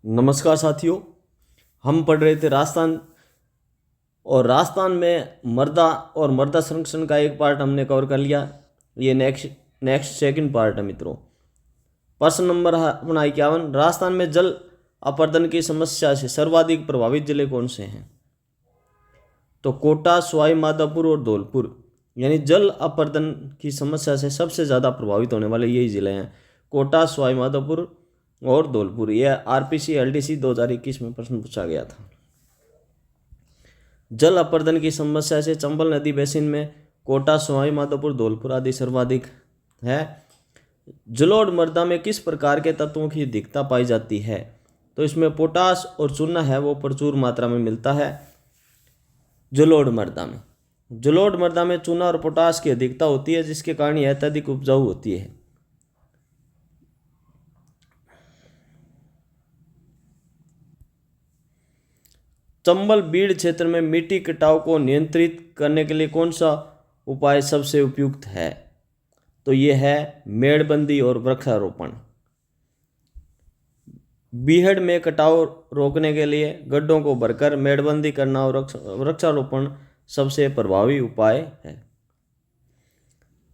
नमस्कार साथियों। हम पढ़ रहे थे राजस्थान और राजस्थान में मृदा और मृदा संरक्षण का एक पार्ट हमने कवर कर लिया। ये नेक्स्ट सेकंड पार्ट है मित्रों। प्रश्न नंबर अपना 51, राजस्थान में जल अपर्दन की समस्या से सर्वाधिक प्रभावित जिले कौन से हैं? तो कोटा, सवाई माधोपुर और धौलपुर। यानी जल अपर्दन की समस्या से सबसे ज़्यादा प्रभावित होने वाले यही जिले हैं, कोटा, सवाई माधोपुर और धौलपुर। यह आरपीसी एलडीसी 2021 में प्रश्न पूछा गया था। जल अपर्दन की समस्या से चंबल नदी बेसिन में कोटा, सवाई माधोपुर, धौलपुर आदि सर्वाधिक है। जलोढ़ मृदा में किस प्रकार के तत्वों की अधिकता पाई जाती है? तो इसमें पोटास और चूना है वो प्रचुर मात्रा में मिलता है जलोढ़ मृदा में चूना और पोटास की अधिकता होती है, जिसके कारण यह अत्यधिक उपजाऊ होती है। चंबल बीड़ क्षेत्र में मिट्टी कटाव को नियंत्रित करने के लिए कौन सा उपाय सबसे उपयुक्त है? तो ये है मेड़बंदी और वृक्षारोपण। बीहड़ में कटाव रोकने के लिए गड्ढों को भरकर मेड़बंदी करना और वृक्षारोपण सबसे प्रभावी उपाय है।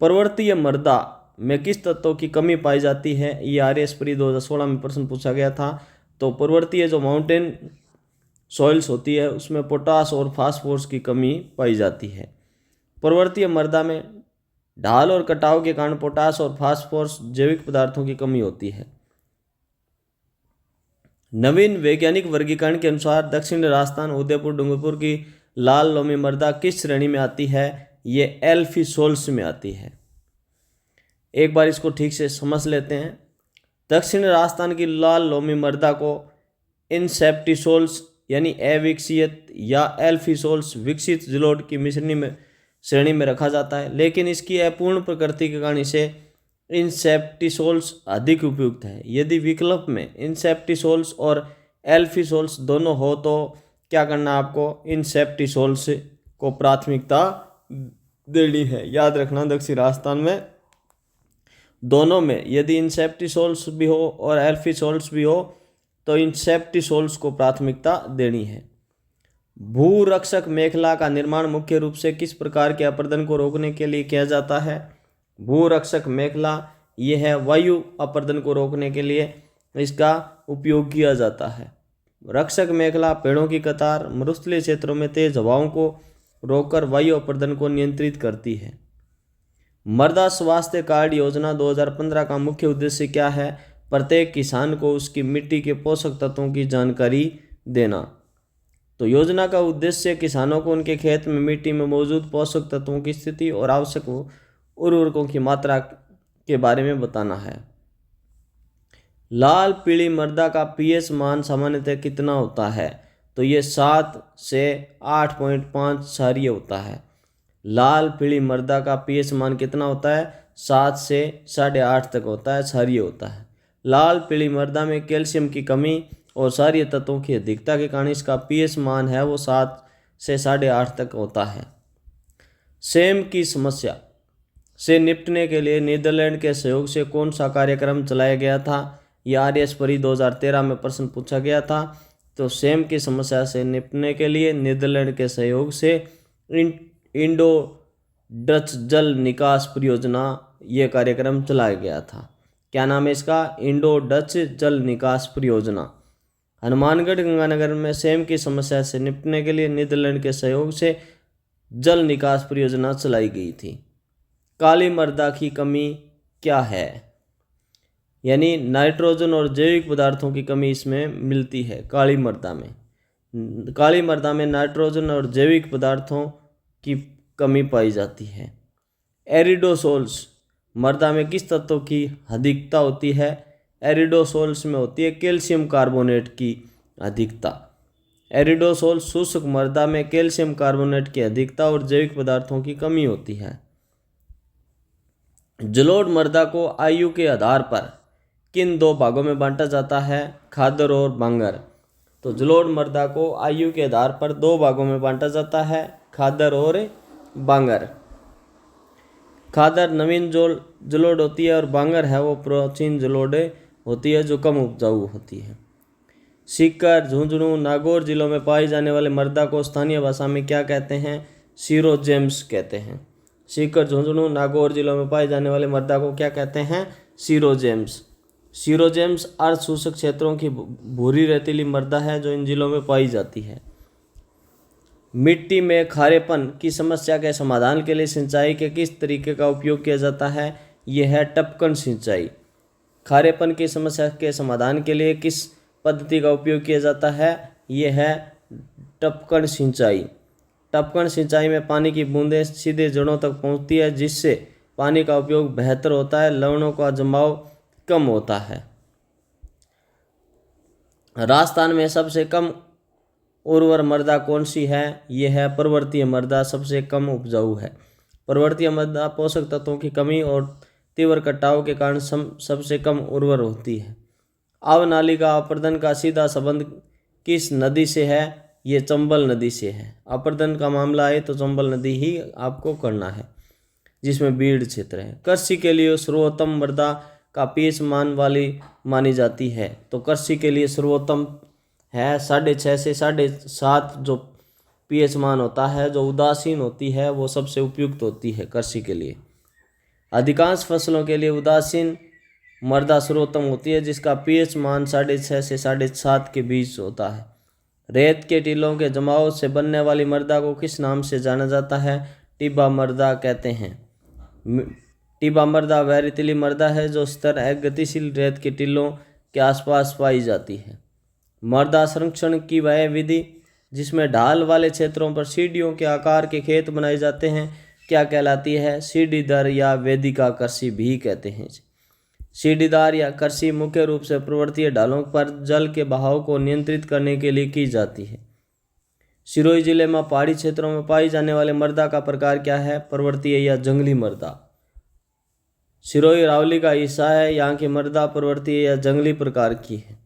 पर्वतीय मृदा में किस तत्व की कमी पाई जाती है? ये आरएएस प्री 2016 में प्रश्न पूछा गया था। तो पर्वतीय जो माउंटेन सॉइल्स होती है उसमें पोटास और फास्फोरस की कमी पाई जाती है। पर्वतीय मृदा में ढाल और कटाव के कारण पोटास और फास्फोरस जैविक पदार्थों की कमी होती है। नवीन वैज्ञानिक वर्गीकरण के अनुसार दक्षिण राजस्थान, उदयपुर, डूंगरपुर की लाल लोमी मृदा किस श्रेणी में आती है? ये एल्फीसोल्स में आती है। एक बार इसको ठीक से समझ लेते हैं। दक्षिण राजस्थान की लाल लोमी मृदा को इंसेप्टिसोल्स यानी अविकसित या एल्फीसोल्स विकसित जलोढ़ की श्रेणी में रखा जाता है, लेकिन इसकी अपूर्ण प्रकृति के कारण इसे इंसेप्टिसोल्स अधिक उपयुक्त है। यदि विकल्प में इंसेप्टिसोल्स और एल्फीसोल्स दोनों हो तो क्या करना, आपको इंसेप्टिसोल्स को प्राथमिकता देनी है। याद रखना, दक्षिण राजस्थान में दोनों में यदि इंसेप्टिसोल्स भी हो और एल्फीसोल्स भी हो तो इंसेप्टिसोल्स को प्राथमिकता देनी है। भूरक्षक मेखला का निर्माण मुख्य रूप से किस प्रकार के अपर्दन को रोकने के लिए किया जाता है? भूरक्षक मेखला ये है वायु अपर्दन को रोकने के लिए इसका उपयोग किया जाता है। रक्षक मेखला पेड़ों की कतार मरुस्थलीय क्षेत्रों में तेज हवाओं को रोककर वायु अपर्दन को नियंत्रित करती है। मृदा स्वास्थ्य कार्ड योजना 2015 का मुख्य उद्देश्य क्या है? प्रत्येक किसान को उसकी मिट्टी के पोषक तत्वों की जानकारी देना। तो योजना का उद्देश्य किसानों को उनके खेत में मिट्टी में मौजूद पोषक तत्वों की स्थिति और आवश्यक उर्वरकों की मात्रा के बारे में बताना है। लाल पीली मृदा का पीएच मान सामान्यतः कितना होता है? तो ये 7 से 8.5 क्षारीय होता है। लाल पीली मृदा का पीएच मान कितना होता है? 7 से 8.5 तक होता है, क्षारीय होता है। लाल पीली मृदा में कैल्शियम की कमी और क्षारीय तत्वों की अधिकता के कारण इसका पीएच मान है वो 7 से 8.5 तक होता है। सेम की समस्या से निपटने के लिए नीदरलैंड के सहयोग से कौन सा कार्यक्रम चलाया गया था? यह आरएएस परी 2013 में प्रश्न पूछा गया था। तो सेम की समस्या से निपटने के लिए नीदरलैंड के सहयोग से इंडो डच जल निकास परियोजना ये कार्यक्रम चलाया गया था। क्या नाम है इसका? इंडो डच जल निकास परियोजना। हनुमानगढ़ गंगानगर में सेम की समस्या से निपटने के लिए नीदरलैंड के सहयोग से जल निकास परियोजना चलाई गई थी। काली मृदा की कमी क्या है? यानी नाइट्रोजन और जैविक पदार्थों की कमी इसमें मिलती है। काली मृदा में नाइट्रोजन और जैविक पदार्थों की कमी पाई जाती है। एरिडोसोल्स मृदा में किस तत्व की अधिकता होती है? एरिडोसोल्स में होती है कैल्शियम कार्बोनेट की अधिकता। एरिडोसोल शुष्क मृदा में कैल्शियम कार्बोनेट की अधिकता और जैविक पदार्थों की कमी होती है। जलोढ़ मृदा को आयु के आधार पर किन 2 भागों में बांटा जाता है? खादर और बांगर। तो जलोढ़ मृदा को आयु के आधार पर 2 भागों में बांटा जाता है, खादर और बांगर। खादर नवीन जलोढ़ होती है और बांगर है वो प्राचीन जलोढ़ होती है जो कम उपजाऊ होती है। सीकर, झुंझुनू, नागौर जिलों में पाई जाने वाले मृदा को स्थानीय भाषा में क्या कहते हैं? सीरोजेम्स कहते हैं। सीकर, झुंझुनू, नागौर जिलों में पाए जाने वाले मृदा को क्या कहते हैं? सीरोजेम्स। सीरोजेम्स अर्ध शुष्क क्षेत्रों की भूरी रेतीली मृदा है जो इन जिलों में पाई जाती है। मिट्टी में खारेपन की समस्या के समाधान के लिए सिंचाई के किस तरीके का उपयोग किया जाता है? यह है टपकन सिंचाई। खारेपन की समस्या के समाधान के लिए किस पद्धति का उपयोग किया जाता है? यह है टपकन सिंचाई। टपकन सिंचाई में पानी की बूंदें सीधे जड़ों तक पहुंचती है, जिससे पानी का उपयोग बेहतर होता है, लवणों का जमाव कम होता है। राजस्थान में सबसे कम उर्वर मृदा कौन सी है? यह है पर्वतीय मृदा सबसे कम उपजाऊ है। पर्वतीय मृदा पोषक तत्वों की कमी और तीव्र कटाव के कारण सबसे कम उर्वर होती है। अव नाली का अपर्दन का सीधा संबंध किस नदी से है? ये चंबल नदी से है। अपर्दन का मामला आए तो चंबल नदी ही आपको करना है, जिसमें बीड़ क्षेत्र है। कृषि के लिए सर्वोत्तम मृदा का पीएच मान वाली मानी जाती है, तो कृषि के लिए सर्वोत्तम है 6.5 से 7.5 जो पीएच मान होता है। जो उदासीन होती है वो सबसे उपयुक्त होती है कृषि के लिए। अधिकांश फसलों के लिए उदासीन मृदा सर्वोत्तम होती है, जिसका पीएच मान 6.5 से 7.5 के बीच होता है। रेत के टीलों के जमाव से बनने वाली मृदा को किस नाम से जाना जाता है? टिब्बा मृदा कहते हैं। टिब्बा मृदा वह रेतीली मृदा है जो स्तर गतिशील रेत के टीलों के आसपास पाई जाती है। मृदा संरक्षण की वह विधि जिसमें ढाल वाले क्षेत्रों पर सीढ़ियों के आकार के खेत बनाए जाते हैं क्या कहलाती है? सीढ़ीदार या वेदिका कृषि भी कहते हैं। सीढ़ीदार या कृषि मुख्य रूप से पर्वतीय ढालों पर जल के बहाव को नियंत्रित करने के लिए की जाती है। सिरोही जिले में पहाड़ी क्षेत्रों में पाई जाने वाले मृदा का प्रकार क्या है? पर्वतीय या जंगली मृदा। सिरोही अरावली का हिस्सा है। यहाँ की मृदा पर्वतीय या जंगली प्रकार की है।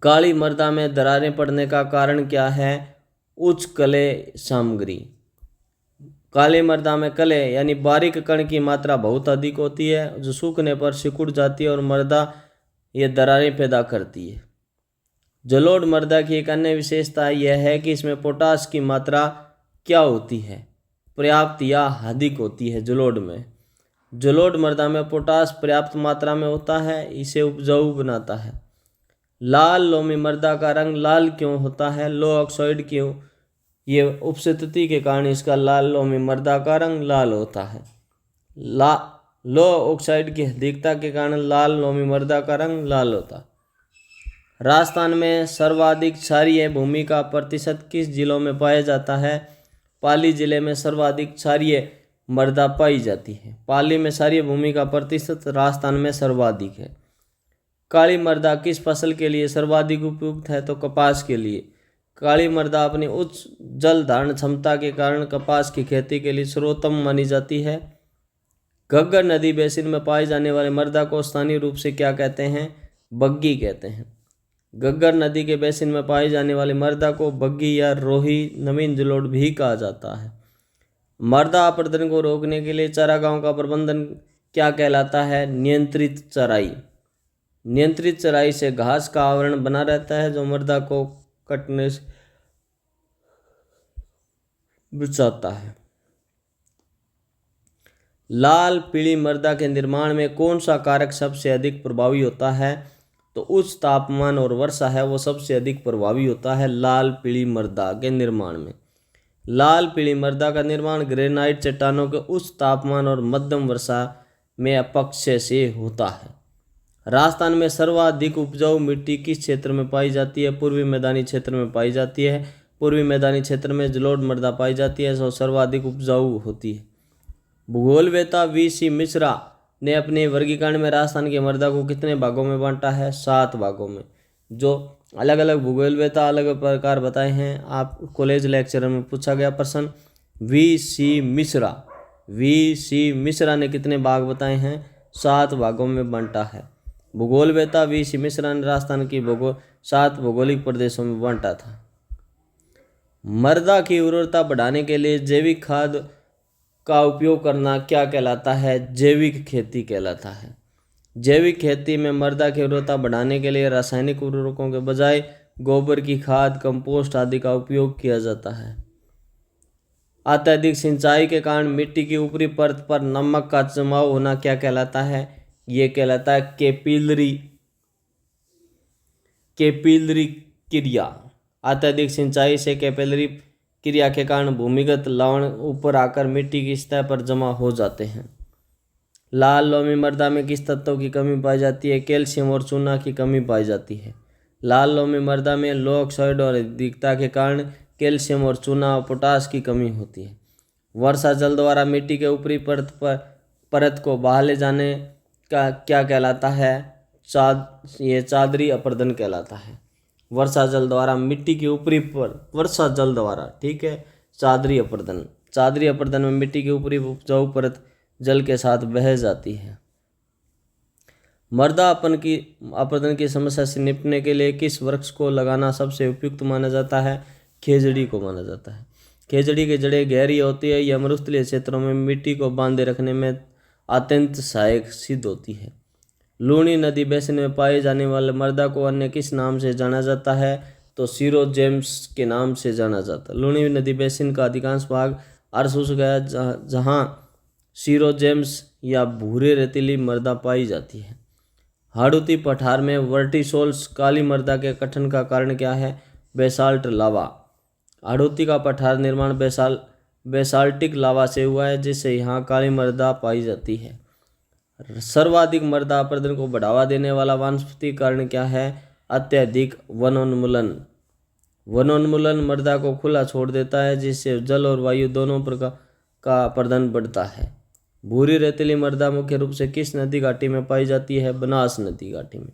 काली मृदा में दरारें पड़ने का कारण क्या है? उच्च कले सामग्री। काली मृदा में कले यानी बारीक कण की मात्रा बहुत अधिक होती है, जो सूखने पर सिकुड़ जाती है और मृदा ये दरारें पैदा करती है। जलोढ़ मृदा की एक अन्य विशेषता यह है कि इसमें पोटाश की मात्रा क्या होती है? पर्याप्त या अधिक होती है। जलोढ़ मृदा में पोटाश पर्याप्त मात्रा में होता है, इसे उपजाऊ बनाता है। लाल लोमी मृदा का रंग लाल क्यों होता है? लो ऑक्साइड क्यों ये उपस्थिति के कारण इसका लाल लोमी मृदा का रंग लाल होता है। लो ऑक्साइड की अधिकता के कारण लाल लोमी मृदा का रंग लाल होता है। राजस्थान में सर्वाधिक क्षारीय भूमि का प्रतिशत किस जिलों में पाया जाता है? पाली जिले में सर्वाधिक क्षारीय मृदा पाई जाती है। पाली में क्षारीय भूमि का प्रतिशत राजस्थान में सर्वाधिक है। काली मृदा किस फसल के लिए सर्वाधिक उपयुक्त है? तो कपास के लिए। काली मृदा अपनी उच्च जल धारण क्षमता के कारण कपास की खेती के लिए सर्वोत्तम मानी जाती है। घग्गर नदी बेसिन में पाई जाने वाली मृदा को स्थानीय रूप से क्या कहते हैं? बग्गी कहते हैं। घग्गर नदी के बेसिन में पाई जाने वाली मृदा को बग्गी या रोही नवीन जलोढ़ भी कहा जाता है। मृदा अपरदन को रोकने के लिए चारागाहों का प्रबंधन क्या कहलाता है? नियंत्रित चराई। नियंत्रित चराई से घास का आवरण बना रहता है जो मृदा को कटने से बचाता है। लाल पीली मृदा के निर्माण में कौन सा कारक सबसे अधिक प्रभावी होता है? तो उच्च तापमान और वर्षा है वो सबसे अधिक प्रभावी होता है लाल पीली मृदा के निर्माण में। लाल पीली मृदा का निर्माण ग्रेनाइट चट्टानों के उच्च तापमान और मध्यम वर्षा में अपक्षय से होता है। राजस्थान में सर्वाधिक उपजाऊ मिट्टी किस क्षेत्र में पाई जाती है? पूर्वी मैदानी क्षेत्र में पाई जाती है। पूर्वी मैदानी क्षेत्र में जलोढ़ मृदा पाई जाती है जो सर्वाधिक उपजाऊ होती है। भूगोलवेत्ता वी.सी. मिश्रा ने अपने वर्गीकरण में राजस्थान की मृदा को कितने भागों में बांटा है? 7 भागों में। जो अलग अलग भूगोलवेत्ता अलग प्रकार बताए हैं, आप कॉलेज लेक्चर में पूछा गया प्रश्न। वी.सी. मिश्रा ने कितने भाग बताए हैं? 7 भागों में बांटा है। भूगोलवेत्ता वी.सी. मिश्रा ने राजस्थान की 7 भौगोलिक प्रदेशों में बांटा था। मृदा की उर्वरता बढ़ाने के लिए जैविक खाद का उपयोग करना क्या कहलाता है? जैविक खेती कहलाता है। जैविक खेती में मृदा की उर्वरता बढ़ाने के लिए रासायनिक उर्वरकों के बजाय गोबर की खाद, कंपोस्ट आदि का उपयोग किया जाता है। अत्यधिक सिंचाई के कारण मिट्टी की ऊपरी परत पर नमक का जमाव होना क्या कहलाता है? ये कहलाता है कैपिलरी क्रिया। अत्यधिक सिंचाई से कैपिलरी क्रिया के कारण भूमिगत लवण ऊपर आकर मिट्टी की सतह पर जमा हो जाते हैं। लाल लोमी मृदा में किस तत्व की कमी पाई जाती है? कैल्शियम और चूना की कमी पाई जाती है। लाल लोमी मृदा में लोह ऑक्साइड और अधिकता के कारण कैल्शियम और चूना और पोटास की कमी होती है। वर्षा जल द्वारा मिट्टी के ऊपरी परत को बहा ले जाने का क्या कहलाता है? ये चादरी अपरदन कहलाता है। वर्षा जल द्वारा मिट्टी के ऊपरी पर वर्षा जल द्वारा, ठीक है, चादरी अपरदन में मिट्टी की ऊपरी उपजाऊ परत जल के साथ बह जाती है। मृदा अपरदन की समस्या से निपटने के लिए किस वृक्ष को लगाना सबसे उपयुक्त माना जाता है? खेजड़ी को माना जाता है। खेजड़ी की जड़ें गहरी होती है। यह मरुस्थलीय क्षेत्रों में मिट्टी को बांधे रखने में अत्यंत सहायक सिद्ध होती है। लूणी नदी बेसिन में पाए जाने वाले मृदा को अन्य किस नाम से जाना जाता है? तो सीरोजेम्स के नाम से जाना जाता है। लूणी नदी बेसिन का अधिकांश भाग अर्ध सूख गया, जहाँ सीरोजेम्स या भूरे रेतीली मृदा पाई जाती है। हाड़ौती पठार में वर्टिसोल्स काली मृदा के गठन का कारण क्या है? बेसाल्ट लावा। हाड़ौती का पठार निर्माण बेसाल्टिक लावा से हुआ है, जिससे यहाँ काली मृदा पाई जाती है। सर्वाधिक मृदा अपरदन को बढ़ावा देने वाला वानस्पतिक कारण क्या है? अत्यधिक वनोन्मूलन। वनोन्मूलन मृदा को खुला छोड़ देता है, जिससे जल और वायु दोनों प्रकार का अपरदन बढ़ता है। भूरी रेतीली मृदा मुख्य रूप से किस नदी घाटी में पाई जाती है? बनास नदी घाटी में।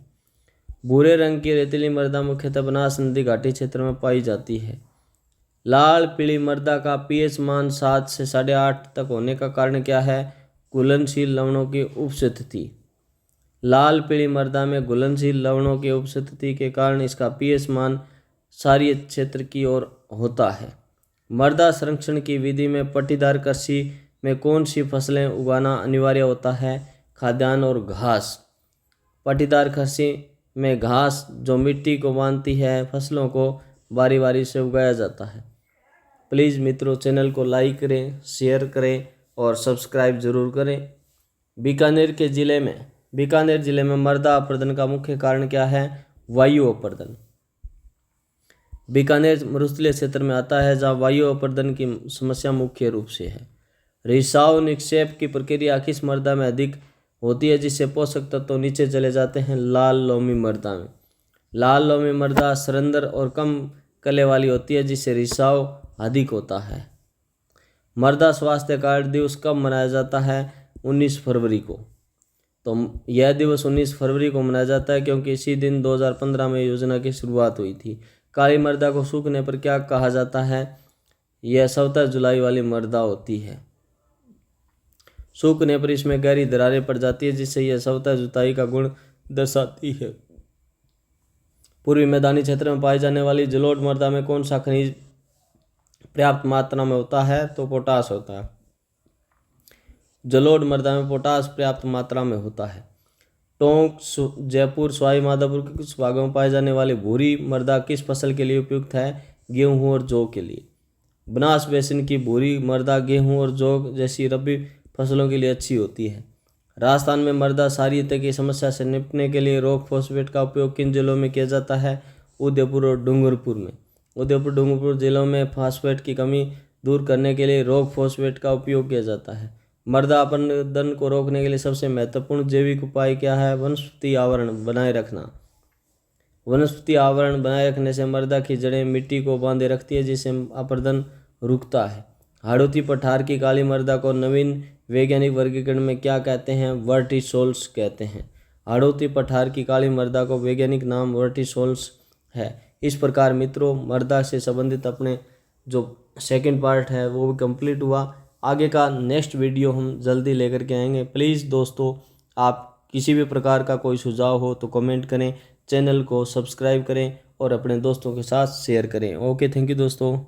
भूरे रंग की रेतीली मृदा मुख्यतः बनास नदी घाटी क्षेत्र में पाई जाती है। लाल पीली मृदा का पीएच मान 7 से 8.5 तक होने का कारण क्या है? घुलनशील लवणों की उपस्थिति। लाल पीली मृदा में घुलनशील लवणों की उपस्थिति के कारण इसका पीएच मान क्षारीय क्षेत्र की ओर होता है। मृदा संरक्षण की विधि में पट्टीदार कृषि में कौन सी फसलें उगाना अनिवार्य होता है? खाद्यान्न और घास। पट्टीदार कृषि में घास जो मिट्टी को बांधती है, फसलों को बारी बारी से उगाया जाता है। प्लीज़ मित्रों, चैनल को लाइक करें, शेयर करें और सब्सक्राइब जरूर करें। बीकानेर जिले में मृदा अपरदन का मुख्य कारण क्या है? वायु अपरदन। बीकानेर मरुस्थलीय क्षेत्र में आता है, जहाँ वायु अपरदन की समस्या मुख्य रूप से है। रिसाव निक्षेप की प्रक्रिया किस मृदा में अधिक होती है, जिससे पोषक तत्व नीचे चले जाते हैं? लाल लोमी मृदा में। लाल लोमी मृदा सरंदर और कम कले वाली होती है, जिससे रिसाव अधिक होता है। मृदा स्वास्थ्य कार्ड दिवस कब मनाया जाता है? 19 फरवरी को। तो यह दिवस 19 फरवरी को मनाया जाता है क्योंकि इसी दिन 2015 में योजना की शुरुआत हुई थी। काली मृदा को सूखने पर क्या कहा जाता है? यह स्वतः जुलाई वाली मृदा होती है। सूखने पर इसमें गहरी दरारें पड़ जाती है, जिससे यह स्वतः जुताई का गुण दर्शाती है। पूर्वी मैदानी क्षेत्र में पाई जाने वाली जलोढ़ मृदा में कौन सा खनिज पर्याप्त मात्रा में होता है? तो पोटास होता है। जलोढ़ मृदा में पोटास पर्याप्त मात्रा में होता है। टोंक, जयपुर, सवाई माधोपुर के कुछ भागों में पाई जाने वाली भूरी मृदा किस फसल के लिए उपयुक्त है? गेहूं और जौ के लिए। बनास बेसिन की भूरी मृदा गेहूं और जौ जैसी रबी फसलों के लिए अच्छी होती है। राजस्थान में मृदा क्षारीयता की समस्या से निपटने के लिए रॉक फॉस्फेट का उपयोग किन जिलों में किया जाता है? उदयपुर और डूंगरपुर में। डूंगरपुर जिलों में फास्फेट की कमी दूर करने के लिए रॉक फॉस्फेट का उपयोग किया जाता है। मृदा अपरदन को रोकने के लिए सबसे महत्वपूर्ण जैविक उपाय क्या है? वनस्पति आवरण बनाए रखना। वनस्पति आवरण बनाए रखने से मृदा की जड़ें मिट्टी को बांधे रखती है, जिससे अपरदन रुकता है। हाड़ौती पठार की काली मृदा को नवीन वैज्ञानिक वर्गीकरण में क्या कहते हैं? वर्टिसोल्स कहते हैं। हाड़ौती पठार की काली मृदा को वैज्ञानिक नाम वर्टिसोल्स है। इस प्रकार मित्रों, मृदा से संबंधित अपने जो सेकंड पार्ट है वो भी कंप्लीट हुआ। आगे का नेक्स्ट वीडियो हम जल्दी लेकर के आएंगे। प्लीज़ दोस्तों, आप किसी भी प्रकार का कोई सुझाव हो तो कमेंट करें, चैनल को सब्सक्राइब करें और अपने दोस्तों के साथ शेयर करें। ओके, थैंक यू दोस्तों।